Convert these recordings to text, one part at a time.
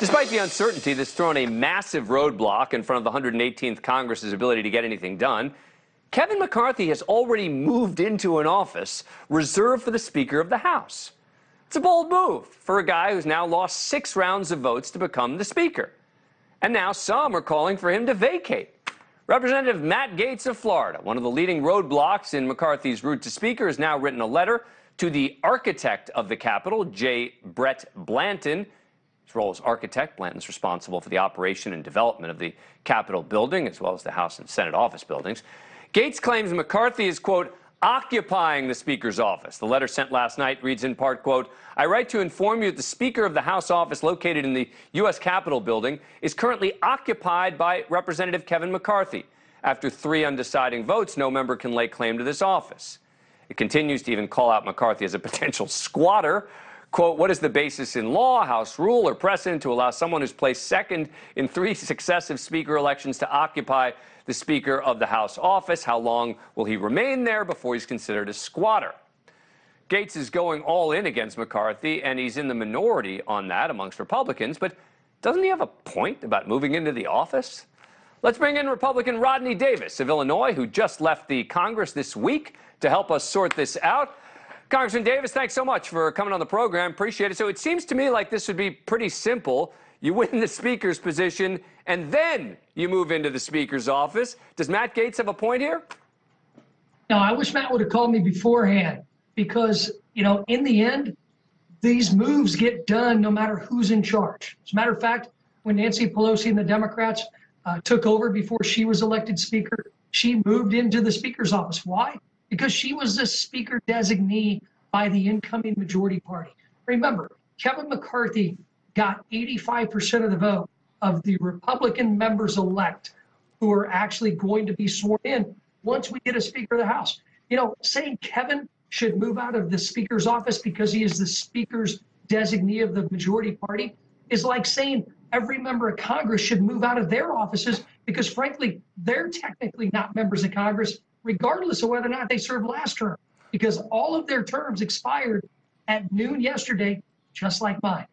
Despite the uncertainty that's thrown a massive roadblock in front of the 118th Congress's ability to get anything done, Kevin McCarthy has already moved into an office reserved for the Speaker of the House. It's a bold move for a guy who's now lost 6 rounds of votes to become the Speaker. And now some are calling for him to vacate. Representative Matt Gaetz of Florida, one of the leading roadblocks in McCarthy's route to Speaker, has now written a letter to the architect of the Capitol, J. Brett Blanton. His role as architect, Blanton's responsible for the operation and development of the Capitol building, as well as the House and Senate office buildings. Gaetz claims McCarthy is, quote, occupying the Speaker's office. The letter sent last night reads in part, quote, I write to inform you that the Speaker of the House office located in the U.S. Capitol building is currently occupied by Representative Kevin McCarthy. After 3 undeciding votes, no member can lay claim to this office. It continues to even call out McCarthy as a potential squatter. Quote, what is the basis in law, House rule, or precedent to allow someone who's placed second in 3 successive Speaker elections to occupy the Speaker of the House office? How long will he remain there before he's considered a squatter? Gaetz is going all in against McCarthy, and he's in the minority on that amongst Republicans, but doesn't he have a point about moving into the office? Let's bring in Republican Rodney Davis of Illinois, who just left the Congress this week to help us sort this out. Congressman Davis, thanks so much for coming on the program. Appreciate it. So it seems to me like this would be pretty simple. You win the Speaker's position, and then you move into the Speaker's office. Does Matt Gaetz have a point here? No, I wish Matt would have called me beforehand because, you know, in the end, these moves get done no matter who's in charge. As a matter of fact, when Nancy Pelosi and the Democrats took over before she was elected Speaker, she moved into the Speaker's office. Why? Because she was the Speaker designee by the incoming majority party. Remember, Kevin McCarthy got 85% of the vote of the Republican members-elect who are actually going to be sworn in once we get a Speaker of the House. You know, saying Kevin should move out of the Speaker's office because he is the Speaker's designee of the majority party is like saying every member of Congress should move out of their offices because, frankly, they're technically not members of Congress, regardless of whether or not they served last term, because all of their terms expired at noon yesterday, just like mine.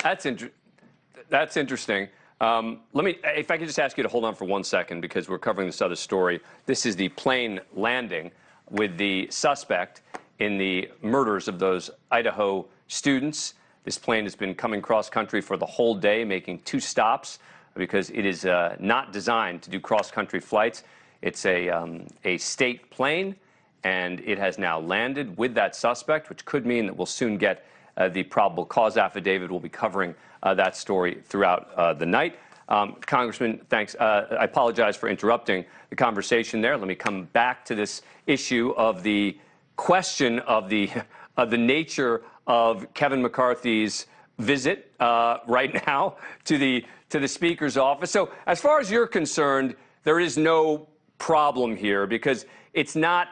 That's interesting. If I could just ask you to hold on for 1 second, because we're covering this other story. This is the plane landing with the suspect in the murders of those Idaho students. This plane has been coming cross-country for the whole day, making 2 stops because it is not designed to do cross-country flights. It's a state plane, and it has now landed with that suspect, which could mean that we'll soon get the probable cause affidavit. We'll be covering that story throughout the night. Congressman, thanks. I apologize for interrupting the conversation there. Let me come back to this issue of the question of the nature of Kevin McCarthy's visit right now to the Speaker's office. So as far as you're concerned, there is no problem here because it's not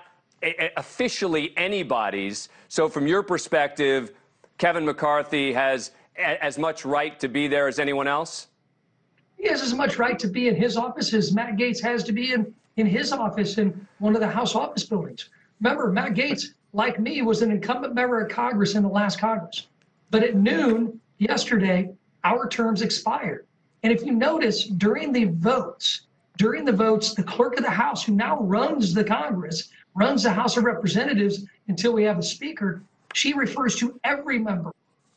officially anybody's. So from your perspective, Kevin McCarthy has as much right to be there as anyone else? He has as much right to be in his office as Matt Gaetz has to be in his office in one of the House office buildings. Remember, Matt Gaetz, like me, was an incumbent member of Congress in the last Congress. But at noon yesterday, our terms expired. And if you notice, during the votes, the clerk of the House, who now runs the Congress, runs the House of Representatives until we have a Speaker, she refers to every member,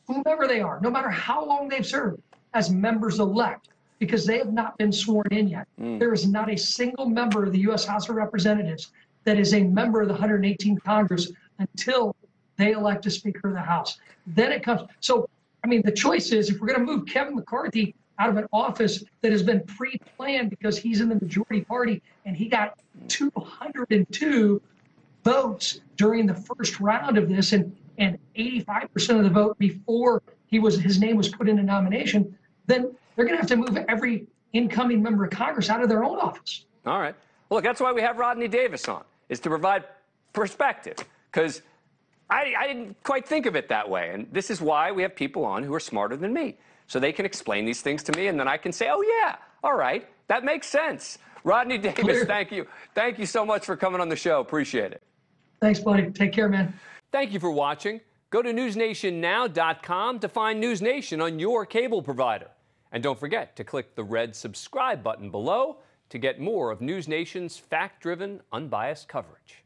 whomever they are, no matter how long they've served, as members-elect, because they have not been sworn in yet. There is not a single member of the U.S. House of Representatives that is a member of the 118th Congress until they elect a Speaker of the House. Then it comes. So, I mean, the choice is if we're going to move Kevin McCarthy out of an office that has been pre-planned because he's in the majority party and he got 202 votes during the first round of this and 85% of the vote before his name was put in a nomination, then they're going to have to move every incoming member of Congress out of their own office. All right. Well, look, that's why we have Rodney Davis on, is to provide perspective, because I didn't quite think of it that way. And this is why we have people on who are smarter than me, so they can explain these things to me, and then I can say, oh, yeah, all right, that makes sense. Rodney Davis, Clear. Thank you. Thank you so much for coming on the show. Appreciate it. Thanks, buddy. Take care, man. Thank you for watching. Go to newsnationnow.com to find NewsNation on your cable provider. And don't forget to click the red subscribe button below to get more of NewsNation's fact-driven, unbiased coverage.